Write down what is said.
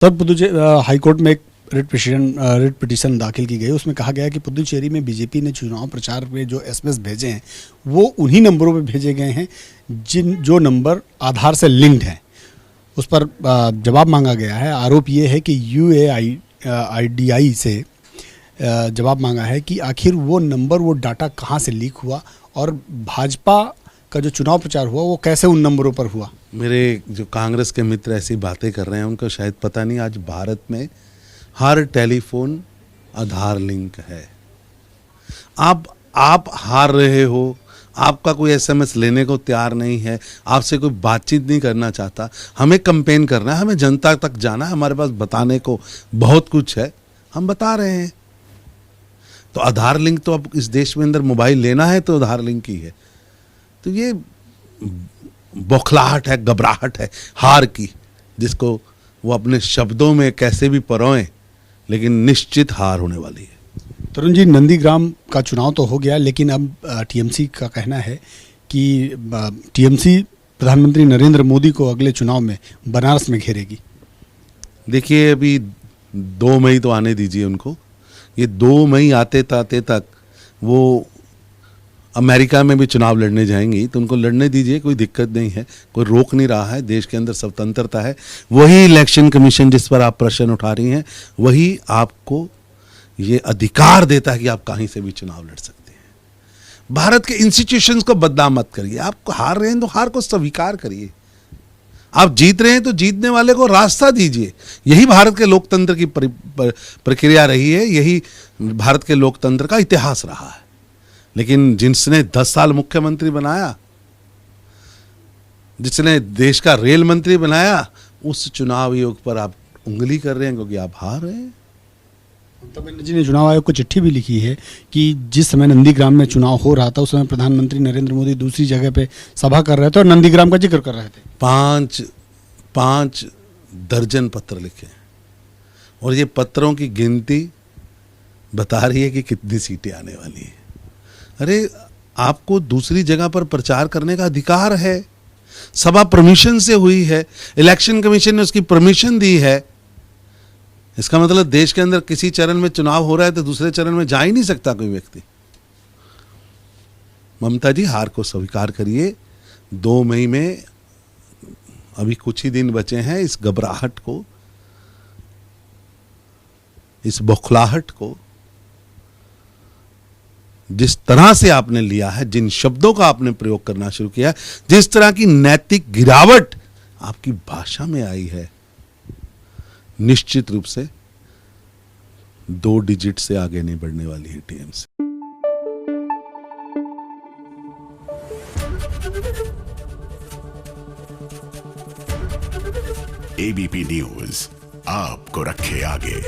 Sir, high court में एक writ petition दाखिल की गई। उसमें कहा गया है कि पुदुचेरी में बीजेपी ने चुनाव प्रचार में जो एसएमएस भेजे हैं वो उन्हीं नंबरों पे भेजे गए हैं जो नंबर आधार से लिंक्ड हैं। उस पर जवाब मांगा गया है। आरोप ये है कि UAIDI से जवाब मांगा है कि आखिर वो नंबर, वो डाटा कहाँ से लीक हुआ और भाजपा का जो चुनाव प्रचार हुआ वो कैसे उन नंबरों पर हुआ। मेरे जो कांग्रेस के मित्र ऐसी बातें कर रहे हैं उनको शायद पता नहीं, आज भारत में हर टेलीफोन आधार लिंक है। आप हार रहे हो, आपका कोई एसएमएस लेने को तैयार नहीं है, आपसे कोई बातचीत नहीं करना चाहता। हमें कैंपेन करना है, हमें जनता तक जाना है, हमारे पास बताने को बहुत कुछ है, हम बता रहे हैं। तो आधार लिंक तो अब इस देश में अंदर मोबाइल लेना है तो आधार लिंक ही है। तो ये बौखलाहट है, घबराहट है हार की, जिसको वो अपने शब्दों में कैसे भी परोएं, लेकिन निश्चित हार होने वाली है। तरुण जी, नंदीग्राम का चुनाव तो हो गया, लेकिन अब टीएमसी का कहना है कि टीएमसी प्रधानमंत्री नरेंद्र मोदी को अगले चुनाव में बनारस में घेरेगी। देखिए, अभी 2 मई तो आने दीजिए उनको। ये 2 मई आते तक वो अमेरिका में भी चुनाव लड़ने जाएंगी, तो उनको लड़ने दीजिए, कोई दिक्कत नहीं है, कोई रोक नहीं रहा है। देश के अंदर स्वतंत्रता है। वही इलेक्शन कमीशन जिस पर आप प्रश्न उठा रही हैं, वही आपको ये अधिकार देता है कि आप कहीं से भी चुनाव लड़ सकते हैं। भारत के इंस्टीट्यूशंस को बदनाम मत करिए। आप हार रहे हैं तो हार को स्वीकार करिए। आप जीत रहे हैं तो जीतने वाले को रास्ता दीजिए। यही भारत के लोकतंत्र की प्रक्रिया रही है, यही भारत के लोकतंत्र का इतिहास रहा है। लेकिन जिसने 10 साल मुख्यमंत्री बनाया, जिसने देश का रेल मंत्री बनाया, उस चुनाव आयोग पर आप उंगली कर रहे हैं क्योंकि आप हार रहे हैं। ममता बनर्जी ने चुनाव आयोग को चिट्ठी भी लिखी है कि जिस समय नंदीग्राम में चुनाव हो रहा था उस समय प्रधानमंत्री नरेंद्र मोदी दूसरी जगह पे सभा कर रहे थे और नंदीग्राम का जिक्र कर रहे थे। 5 दर्जन पत्र लिखे और ये पत्रों की गिनती बता रही है कि कितनी सीटें आने वाली है। अरे, आपको दूसरी जगह पर प्रचार करने का अधिकार है। सभा परमिशन से हुई है, इलेक्शन कमीशन ने उसकी परमिशन दी है। इसका मतलब देश के अंदर किसी चरण में चुनाव हो रहा है तो दूसरे चरण में जा ही नहीं सकता कोई व्यक्ति। ममता जी, हार को स्वीकार करिए। 2 मई में अभी कुछ ही दिन बचे हैं। इस घबराहट को, इस बौखलाहट को जिस तरह से आपने लिया है, जिन शब्दों का आपने प्रयोग करना शुरू किया, जिस तरह की नैतिक गिरावट आपकी भाषा में आई है, निश्चित रूप से 2 डिजिट से आगे नहीं बढ़ने वाली है टीएमसी। एबीपी न्यूज आपको रखे आगे।